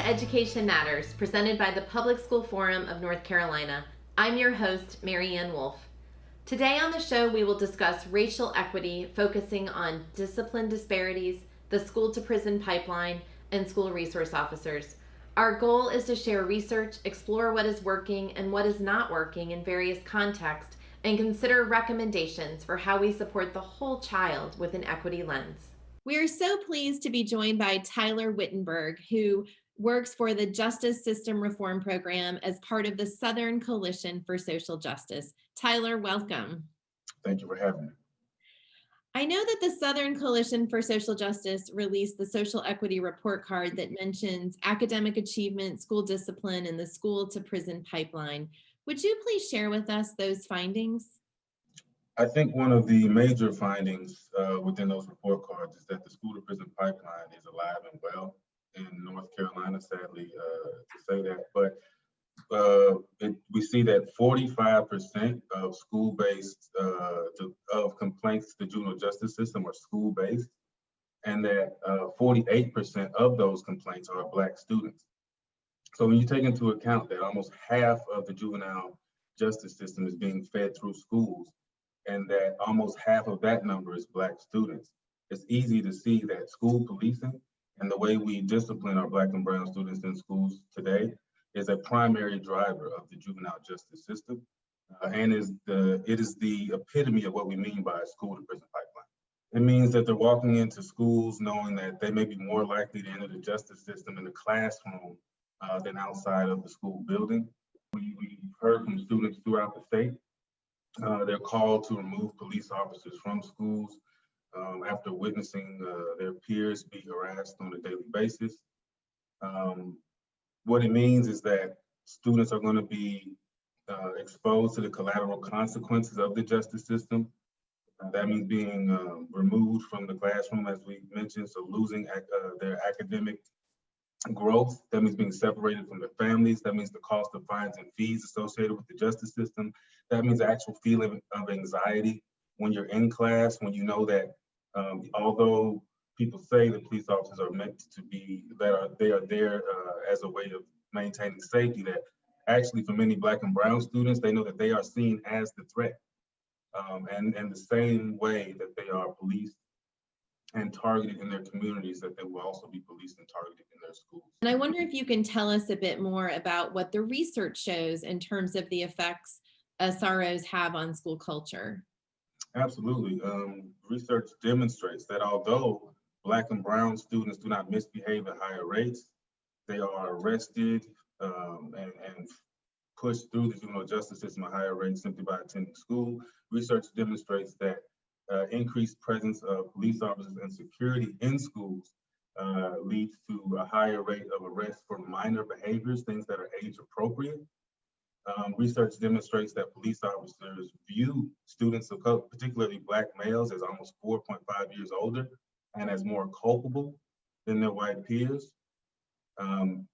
Education Matters, presented by the Public School Forum of North Carolina. I'm your host, Mary Ann Wolf. Today on the show, we will discuss racial equity, focusing on discipline disparities, the school-to-prison pipeline, and school resource officers. Our goal is to share research, explore what is working and what is not working in various contexts, and consider recommendations for how we support the whole child with an equity lens. We are so pleased to be joined by Tyler Whittenberg, who works for the Justice System Reform Program as part of the Southern Coalition for Social Justice. Tyler, welcome. Thank you for having me. I know that the Southern Coalition for Social Justice released the Social Equity Report Card that mentions academic achievement, school discipline, and the school-to-prison pipeline. Would you please share with us those findings? I think one of the major findings within those report cards is that the school-to-prison pipeline is alive and well in North Carolina, sadly to say that, but we see that 45% of school-based, of complaints to the juvenile justice system are school-based, and that 48% of those complaints are Black students. So when you take into account that almost half of the juvenile justice system is being fed through schools, and that almost half of that number is Black students, it's easy to see that school policing and the way we discipline our Black and brown students in schools today is a primary driver of the juvenile justice system, and it is the epitome of what we mean by a school-to-prison pipeline. It means that they're walking into schools knowing that they may be more likely to enter the justice system in the classroom than outside of the school building. We've heard from students throughout the state. They're called to remove police officers from schools after witnessing their peers be harassed on a daily basis. What it means is that students are going to be exposed to the collateral consequences of the justice system. That means being removed from the classroom, as we mentioned, so losing their academic growth. That means being separated from their families. That means the cost of fines and fees associated with the justice system. That means the actual feeling of anxiety when you're in class, when you know that although people say that police officers are meant to be, they are there as a way of maintaining safety, that actually for many Black and brown students, they know that they are seen as the threat. And the same way that they are policed and targeted in their communities, that they will also be policed and targeted in their schools. And I wonder if you can tell us a bit more about what the research shows in terms of the effects SROs have on school culture. Absolutely. Research demonstrates that although Black and brown students do not misbehave at higher rates, they are arrested and pushed through the juvenile justice system at higher rates simply by attending school. Research demonstrates that increased presence of police officers and security in schools leads to a higher rate of arrest for minor behaviors, things that are age appropriate. Research demonstrates that police officers view students of color, particularly Black males, as almost 4.5 years older and as more culpable than their white peers. And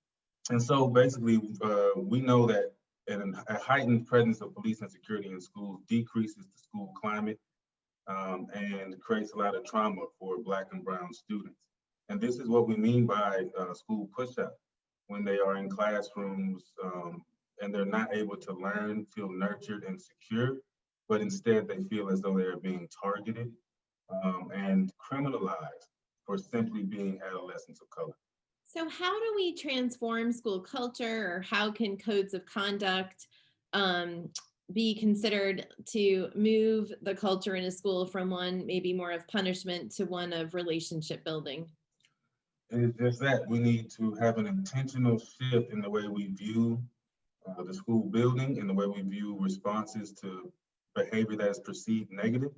so basically, we know that a heightened presence of police and security in schools decreases the school climate and creates a lot of trauma for Black and brown students. And this is what we mean by school push-up, when they are in classrooms and they're not able to learn, feel nurtured and secure, but instead they feel as though they are being targeted and criminalized for simply being adolescents of color. So how do we transform school culture, or how can codes of conduct be considered to move the culture in a school from one maybe more of punishment to one of relationship building? It's just that we need to have an intentional shift in the way we view the school building, in the way we view responses to behavior that is perceived negative.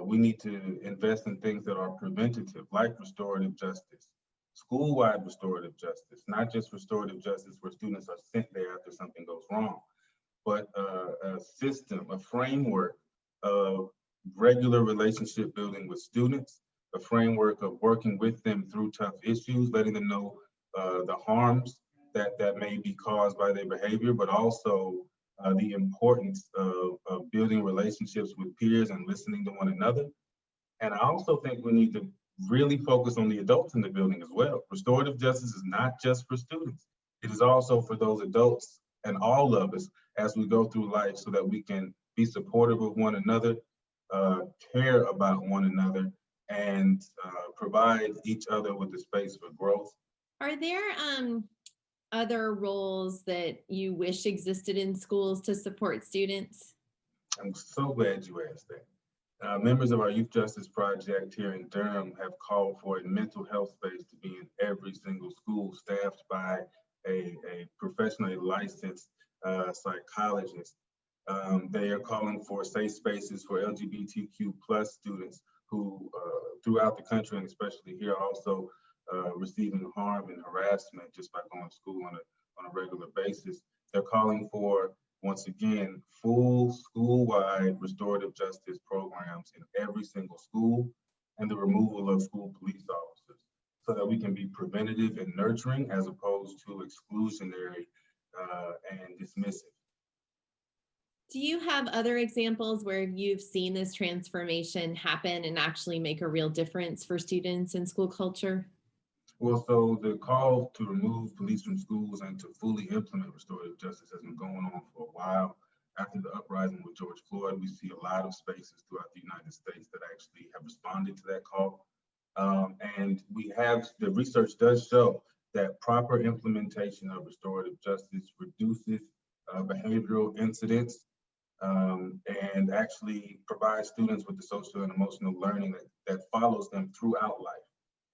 We need to invest in things that are preventative, like restorative justice, school-wide restorative justice, not just restorative justice where students are sent there after something goes wrong, but a system, a framework of regular relationship building with students, a framework of working with them through tough issues, letting them know the harms that may be caused by their behavior, but also the importance of building relationships with peers and listening to one another. And I also think we need to really focus on the adults in the building as well. Restorative justice is not just for students. It is also for those adults and all of us as we go through life so that we can be supportive of one another, care about one another, and provide each other with the space for growth. Are there other roles that you wish existed in schools to support students? I'm so glad you asked that. Members of our Youth Justice Project here in Durham have called for a mental health space to be in every single school, staffed by a professionally licensed psychologist. They are calling for safe spaces for LGBTQ plus students who throughout the country and especially here also receiving harm and harassment just by going to school on a regular basis. They're calling for, once again, full school-wide restorative justice programs in every single school and the removal of school police officers so that we can be preventative and nurturing as opposed to exclusionary and dismissive. Do you have other examples where you've seen this transformation happen and actually make a real difference for students in school culture? Well, so the call to remove police from schools and to fully implement restorative justice has been going on for a while. After the uprising with George Floyd, we see a lot of spaces throughout the United States that actually have responded to that call. And the research does show that proper implementation of restorative justice reduces behavioral incidents and actually provides students with the social and emotional learning that follows them throughout life.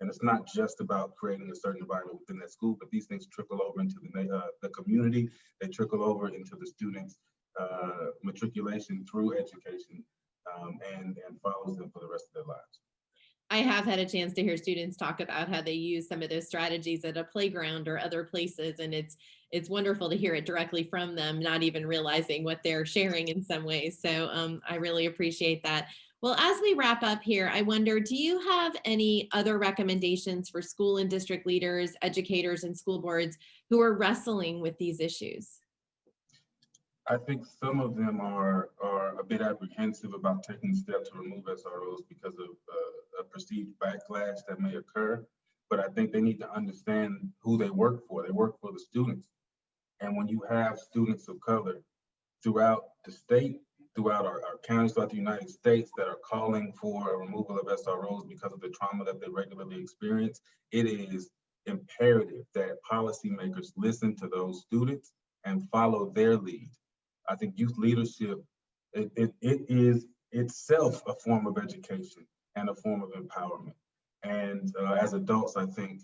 And it's not just about creating a certain environment within that school, but these things trickle over into the community. They trickle over into the students' matriculation through education and follows them for the rest of their lives. I have had a chance to hear students talk about how they use some of those strategies at a playground or other places, and it's wonderful to hear it directly from them, not even realizing what they're sharing in some ways. So I really appreciate that. Well, as we wrap up here, I wonder, do you have any other recommendations for school and district leaders, educators, and school boards who are wrestling with these issues? I think some of them are a bit apprehensive about taking steps to remove SROs because of a perceived backlash that may occur. But I think they need to understand who they work for. They work for the students. And when you have students of color throughout the state, throughout our counties, throughout the United States that are calling for a removal of SROs because of the trauma that they regularly experience, it is imperative that policymakers listen to those students and follow their lead. I think youth leadership, it is itself a form of education and a form of empowerment. And as adults, I think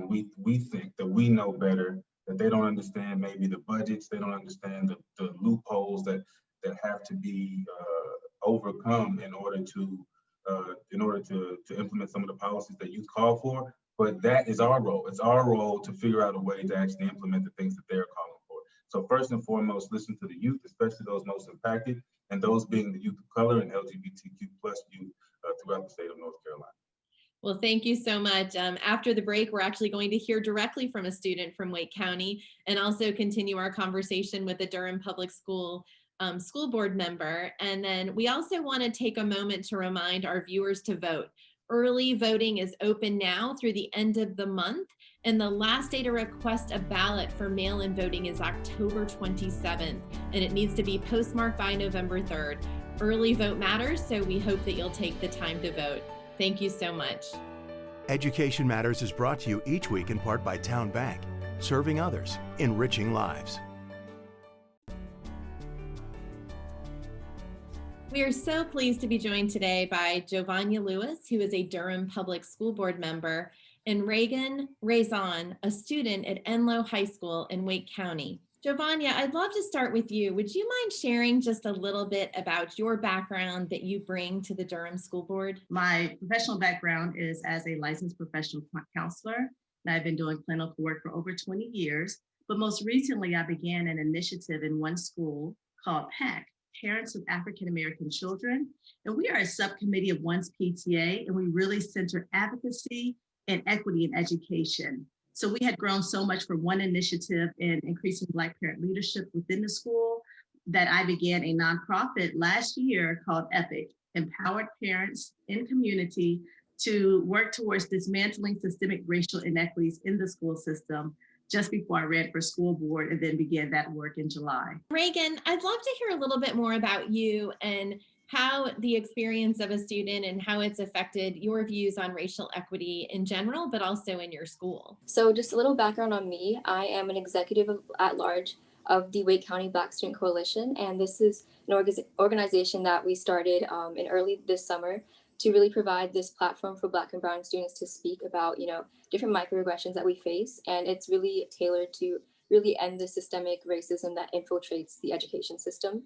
we think that we know better, that they don't understand maybe the budgets, they don't understand the loopholes that have to be overcome in order to implement some of the policies that youth call for. But that is our role. It's our role to figure out a way to actually implement the things that they're calling for. So first and foremost, listen to the youth, especially those most impacted, and those being the youth of color and LGBTQ plus youth throughout the state of North Carolina. Well, thank you so much. After the break, we're actually going to hear directly from a student from Wake County and also continue our conversation with a Durham Public School school board member. And then we also want to take a moment to remind our viewers to vote. Early voting is open now through the end of the month, and the last day to request a ballot for mail-in voting is October 27th, and it needs to be postmarked by November 3rd. Early vote matters, so we hope that you'll take the time to vote. Thank you so much. Education Matters is brought to you each week in part by Town Bank, serving others, enriching lives. We are so pleased to be joined today by Jovana Lewis, who is a Durham Public School Board member, and Reagan Razon, a student at Enloe High School in Wake County. Jovana, I'd love to start with you. Would you mind sharing just a little bit about your background that you bring to the Durham School Board? My professional background is as a licensed professional counselor, and I've been doing clinical work for over 20 years. But most recently, I began an initiative in one school called PAC, Parents of African American Children. And we are a subcommittee of one's PTA, and we really center advocacy and equity in education. So we had grown so much for one initiative in increasing Black parent leadership within the school that I began a nonprofit last year called EPIC, Empowered Parents in Community to work towards dismantling systemic racial inequities in the school system just before I ran for school board and then began that work in July. Reagan, I'd love to hear a little bit more about you and how the experience of a student and how it's affected your views on racial equity in general, but also in your school. So just a little background on me. I am an executive at large of the Wake County Black Student Coalition, and this is an organization that we started in early this summer to really provide this platform for Black and Brown students to speak about, different microaggressions that we face. And it's really tailored to really end the systemic racism that infiltrates the education system.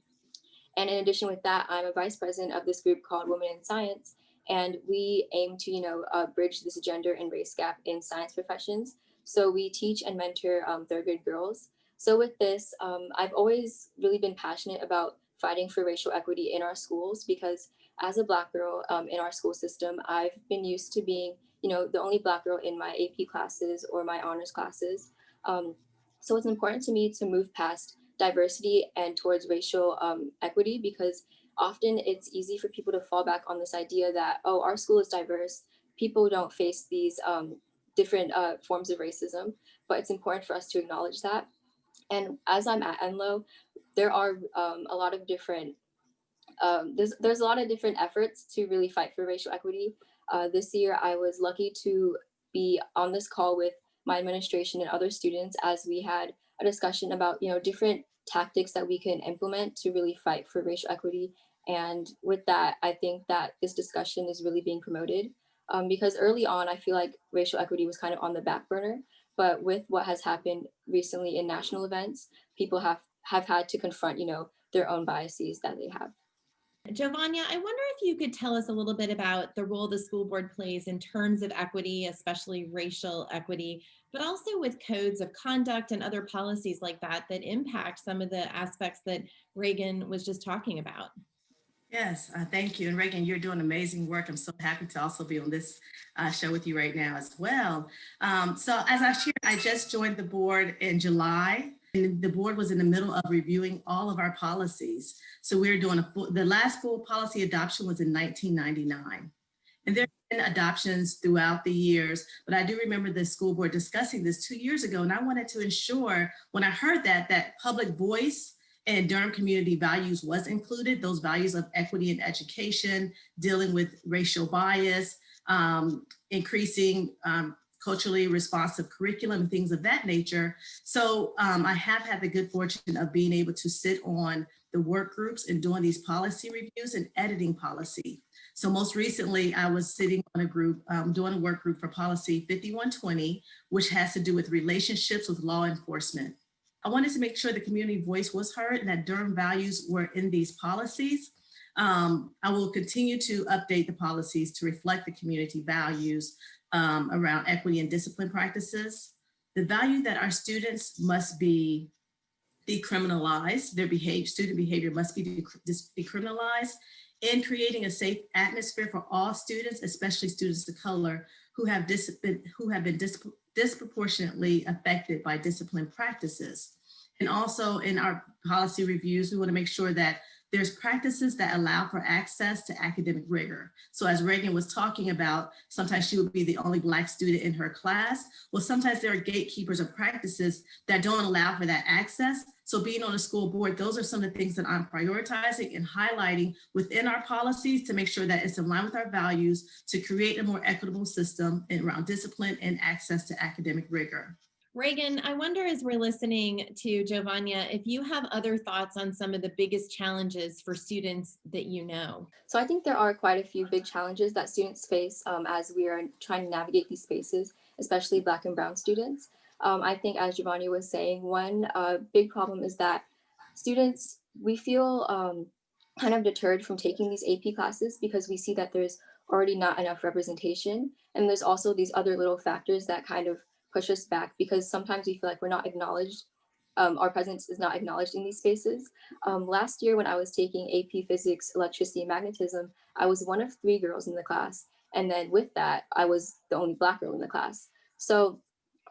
And in addition with that, I'm a vice president of this group called Women in Science. And we aim to, bridge this gender and race gap in science professions. So we teach and mentor third grade girls. So with this, I've always really been passionate about fighting for racial equity in our schools, because as a Black girl in our school system, I've been used to being, the only Black girl in my AP classes or my honors classes. So it's important to me to move past diversity and towards racial equity, because often it's easy for people to fall back on this idea that, oh, our school is diverse, people don't face these different forms of racism, but it's important for us to acknowledge that. And as I'm at Enloe, there are a lot of different there's a lot of different efforts to really fight for racial equity. This year, I was lucky to be on this call with my administration and other students as we had a discussion about, different tactics that we can implement to really fight for racial equity. And with that, I think that this discussion is really being promoted because early on, I feel like racial equity was kind of on the back burner. But with what has happened recently in national events, people have had to confront, their own biases that they have. Jovonia, I wonder if you could tell us a little bit about the role the school board plays in terms of equity, especially racial equity, but also with codes of conduct and other policies like that that impact some of the aspects that Reagan was just talking about. Yes, thank you. And Reagan, you're doing amazing work. I'm so happy to also be on this show with you right now as well. So as I shared, I just joined the board in July. And the board was in the middle of reviewing all of our policies. So we're doing the last full policy adoption was in 1999. And there have been adoptions throughout the years, but I do remember the school board discussing this 2 years ago. And I wanted to ensure when I heard that public voice and Durham community values was included, those values of equity in education, dealing with racial bias, increasing culturally responsive curriculum and things of that nature. So I have had the good fortune of being able to sit on the work groups and doing these policy reviews and editing policy. So most recently, I was sitting on a group, doing a work group for policy 5120, which has to do with relationships with law enforcement. I wanted to make sure the community voice was heard and that Durham values were in these policies. I will continue to update the policies to reflect the community values around equity and discipline practices. The value that our students must be decriminalized, their student behavior must be decriminalized, and creating a safe atmosphere for all students, especially students of color who have been disproportionately affected by discipline practices. And also in our policy reviews, we want to make sure that there's practices that allow for access to academic rigor. So as Reagan was talking about, sometimes she would be the only Black student in her class. Well, sometimes there are gatekeepers of practices that don't allow for that access. So being on a school board, those are some of the things that I'm prioritizing and highlighting within our policies to make sure that it's in line with our values to create a more equitable system around discipline and access to academic rigor. Reagan, I wonder as we're listening to Jovania, if you have other thoughts on some of the biggest challenges for students that you know. So I think there are quite a few big challenges that students face as we are trying to navigate these spaces, especially Black and Brown students. I think as Jovania was saying, one big problem is that students, we feel kind of deterred from taking these AP classes because we see that there's already not enough representation. And there's also these other little factors that kind of push us back because sometimes we feel like we're not acknowledged. Our presence is not acknowledged in these spaces. Last year when I was taking AP Physics, Electricity, and Magnetism, I was one of 3 girls in the class. And then with that, I was the only Black girl in the class. So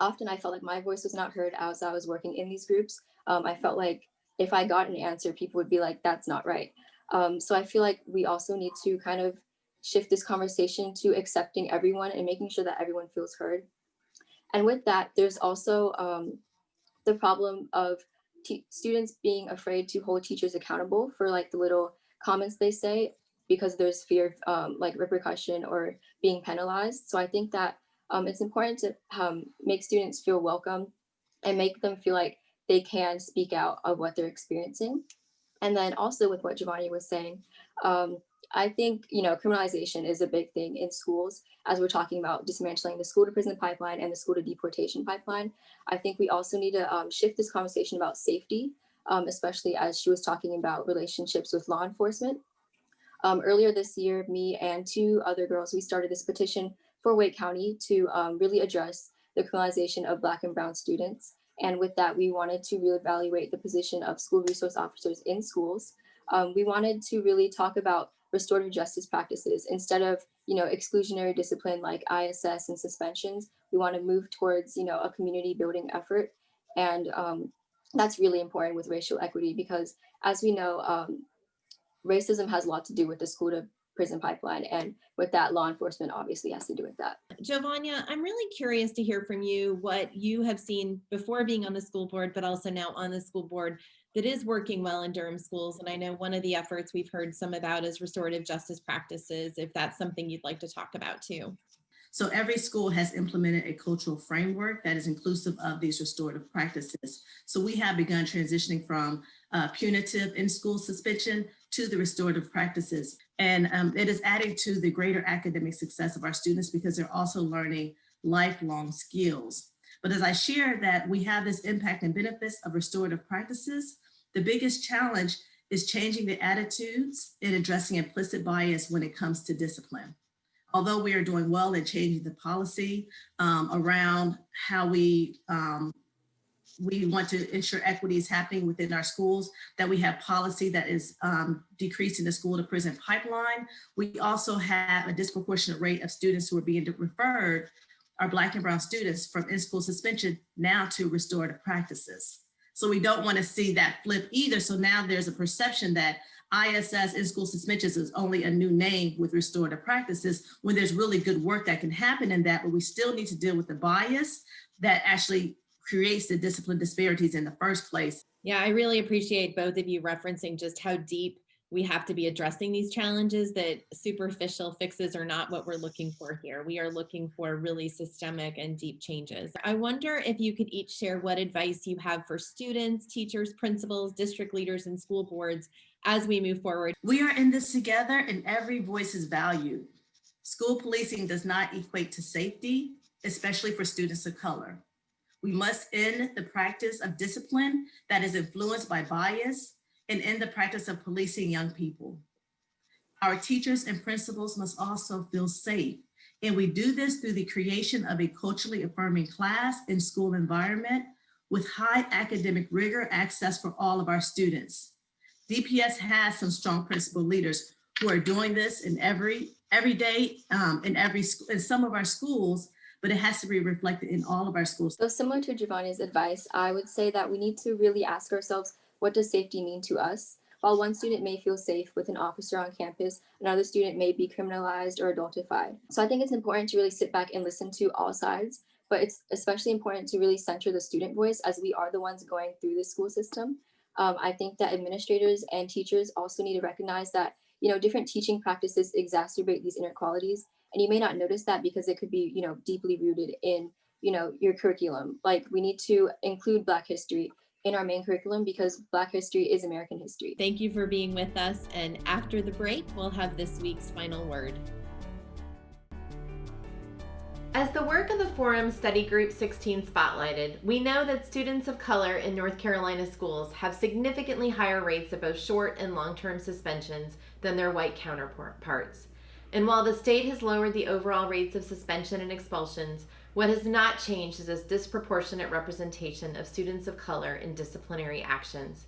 often I felt like my voice was not heard as I was working in these groups. I felt like if I got an answer, people would be like, that's not right. So I feel like we also need to kind of shift this conversation to accepting everyone and making sure that everyone feels heard. And with that, there's also the problem of students being afraid to hold teachers accountable for like the little comments they say because there's fear of like repercussion or being penalized. So I think that it's important to make students feel welcome and make them feel like they can speak out of what they're experiencing. And then also with what Jovania was saying, I think, criminalization is a big thing in schools as we're talking about dismantling the school to prison pipeline and the school to deportation pipeline. I think we also need to shift this conversation about safety, especially as she was talking about relationships with law enforcement. Earlier this year, me and two other girls, we started this petition for Wake County to really address the criminalization of Black and Brown students. And with that, we wanted to reevaluate the position of school resource officers in schools. We wanted to really talk about restorative justice practices instead of, exclusionary discipline like ISS and suspensions. We want to move towards, a community building effort. And that's really important with racial equity because as we know, racism has a lot to do with the school to prison pipeline. And with that, law enforcement obviously has to do with that. Jovania, I'm really curious to hear from you what you have seen before being on the school board, but also now on the school board that is working well in Durham schools. And I know one of the efforts we've heard some about is restorative justice practices, if that's something you'd like to talk about too. So every school has implemented a cultural framework that is inclusive of these restorative practices. So we have begun transitioning from punitive in-school suspension to the restorative practices. And it is adding to the greater academic success of our students because they're also learning lifelong skills. But as I share that we have this impact and benefits of restorative practices, the biggest challenge is changing the attitudes and addressing implicit bias when it comes to discipline. Although we are doing well in changing the policy around how we want to ensure equity is happening within our schools, that we have policy that is decreasing the school to prison pipeline. We also have a disproportionate rate of students who are being referred, our Black and Brown students, from in-school suspension now to restorative practices. So we don't want to see that flip either. So now there's a perception that ISS, in-school suspensions, is only a new name with restorative practices when there's really good work that can happen in that, but we still need to deal with the bias that actually creates the discipline disparities in the first place. Yeah, I really appreciate both of you referencing just how deep we have to be addressing these challenges, that superficial fixes are not what we're looking for here. We are looking for really systemic and deep changes. I wonder if you could each share what advice you have for students, teachers, principals, district leaders, and school boards as we move forward. We are in this together and every voice is valued. School policing does not equate to safety, especially for students of color. We must end the practice of discipline that is influenced by bias and end the practice of policing young people. Our teachers and principals must also feel safe. And we do this through the creation of a culturally affirming class and school environment with high academic rigor access for all of our students. DPS has some strong principal leaders who are doing this in every day in some of our schools, but it has to be reflected in all of our schools. So similar to Jovania's advice, I would say that we need to really ask ourselves, what does safety mean to us? While one student may feel safe with an officer on campus, another student may be criminalized or adultified. So I think it's important to really sit back and listen to all sides, but it's especially important to really center the student voice as we are the ones going through the school system. I think that administrators and teachers also need to recognize that, different teaching practices exacerbate these inequalities. And you may not notice that because it could be, deeply rooted in, your curriculum. Like we need to include Black history in our main curriculum because Black history is American history. Thank you for being with us. And after the break, we'll have this week's final word. As the work of the Forum Study Group 16 spotlighted, we know that students of color in North Carolina schools have significantly higher rates of both short and long-term suspensions than their white counterparts. And while the state has lowered the overall rates of suspension and expulsions, what has not changed is this disproportionate representation of students of color in disciplinary actions.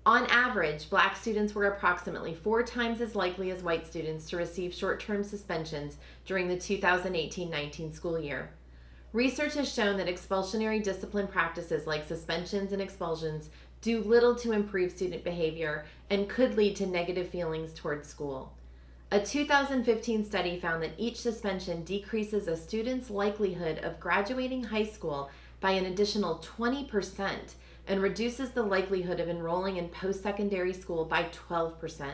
On average, Black students were approximately 4 times as likely as white students to receive short-term suspensions during the 2018-19 school year. Research has shown that expulsionary discipline practices like suspensions and expulsions do little to improve student behavior and could lead to negative feelings towards school. A 2015 study found that each suspension decreases a student's likelihood of graduating high school by an additional 20% and reduces the likelihood of enrolling in post-secondary school by 12%.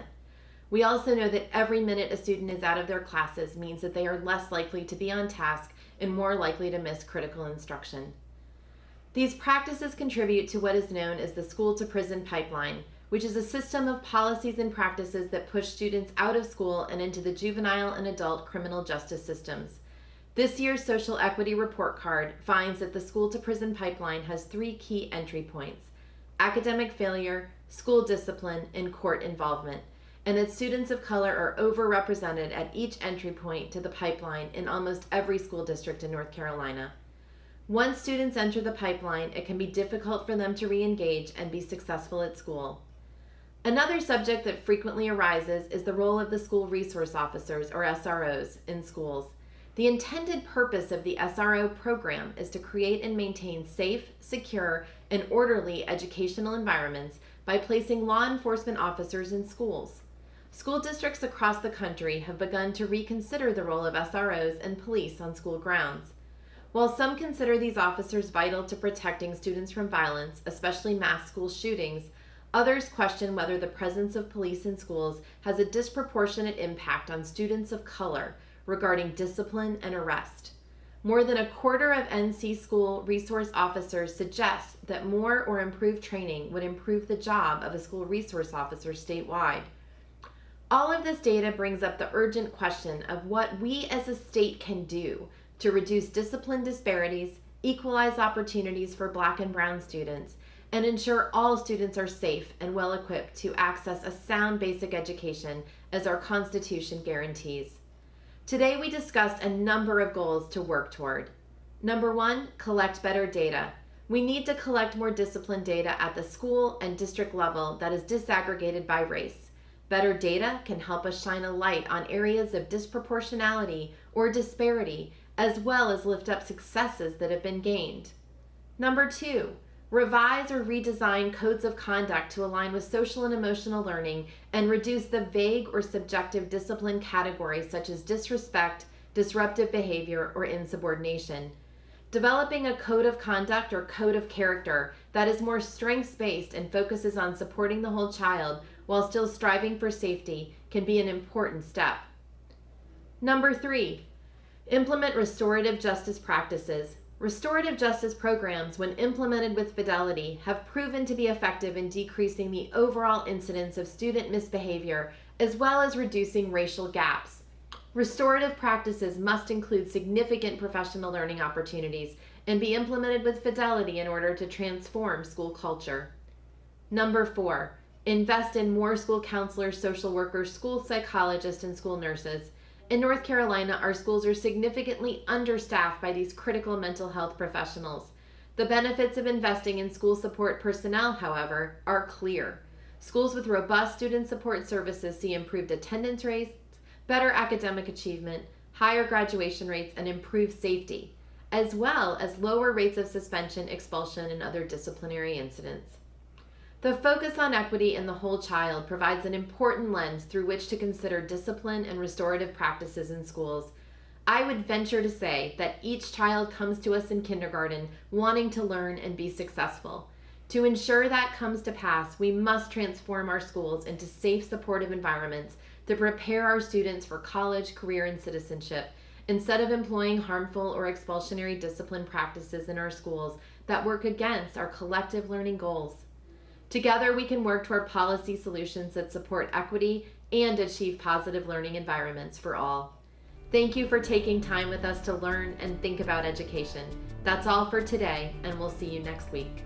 We also know that every minute a student is out of their classes means that they are less likely to be on task and more likely to miss critical instruction. These practices contribute to what is known as the School-to-Prison Pipeline, which is a system of policies and practices that push students out of school and into the juvenile and adult criminal justice systems. This year's Social Equity Report Card finds that the School-to-Prison Pipeline has 3 key entry points: academic failure, school discipline, and court involvement, and that students of color are overrepresented at each entry point to the pipeline in almost every school district in North Carolina. Once students enter the pipeline, it can be difficult for them to re-engage and be successful at school. Another subject that frequently arises is the role of the school resource officers, or SROs, in schools. The intended purpose of the SRO program is to create and maintain safe, secure, and orderly educational environments by placing law enforcement officers in schools. School districts across the country have begun to reconsider the role of SROs and police on school grounds. While some consider these officers vital to protecting students from violence, especially mass school shootings, others question whether the presence of police in schools has a disproportionate impact on students of color regarding discipline and arrest. More than a quarter of NC school resource officers suggest that more or improved training would improve the job of a school resource officer statewide. All of this data brings up the urgent question of what we as a state can do to reduce discipline disparities, equalize opportunities for Black and Brown students, and ensure all students are safe and well equipped to access a sound basic education as our Constitution guarantees. Today we discussed a number of goals to work toward. Number 1, collect better data. We need to collect more discipline data at the school and district level that is disaggregated by race. Better data can help us shine a light on areas of disproportionality or disparity, as well as lift up successes that have been gained. Number 2, revise or redesign codes of conduct to align with social and emotional learning and reduce the vague or subjective discipline categories such as disrespect, disruptive behavior, or insubordination. Developing a code of conduct or code of character that is more strengths-based and focuses on supporting the whole child while still striving for safety can be an important step. Number 3, implement restorative justice practices. Restorative justice programs, when implemented with fidelity, have proven to be effective in decreasing the overall incidence of student misbehavior as well as reducing racial gaps. Restorative practices must include significant professional learning opportunities and be implemented with fidelity in order to transform school culture. Number 4, invest in more school counselors, social workers, school psychologists, and school nurses. In North Carolina, our schools are significantly understaffed by these critical mental health professionals. The benefits of investing in school support personnel, however, are clear. Schools with robust student support services see improved attendance rates, better academic achievement, higher graduation rates, and improved safety, as well as lower rates of suspension, expulsion, and other disciplinary incidents. The focus on equity in the whole child provides an important lens through which to consider discipline and restorative practices in schools. I would venture to say that each child comes to us in kindergarten wanting to learn and be successful. To ensure that comes to pass, we must transform our schools into safe, supportive environments to prepare our students for college, career, and citizenship, instead of employing harmful or expulsionary discipline practices in our schools that work against our collective learning goals. Together, we can work toward policy solutions that support equity and achieve positive learning environments for all. Thank you for taking time with us to learn and think about education. That's all for today, and we'll see you next week.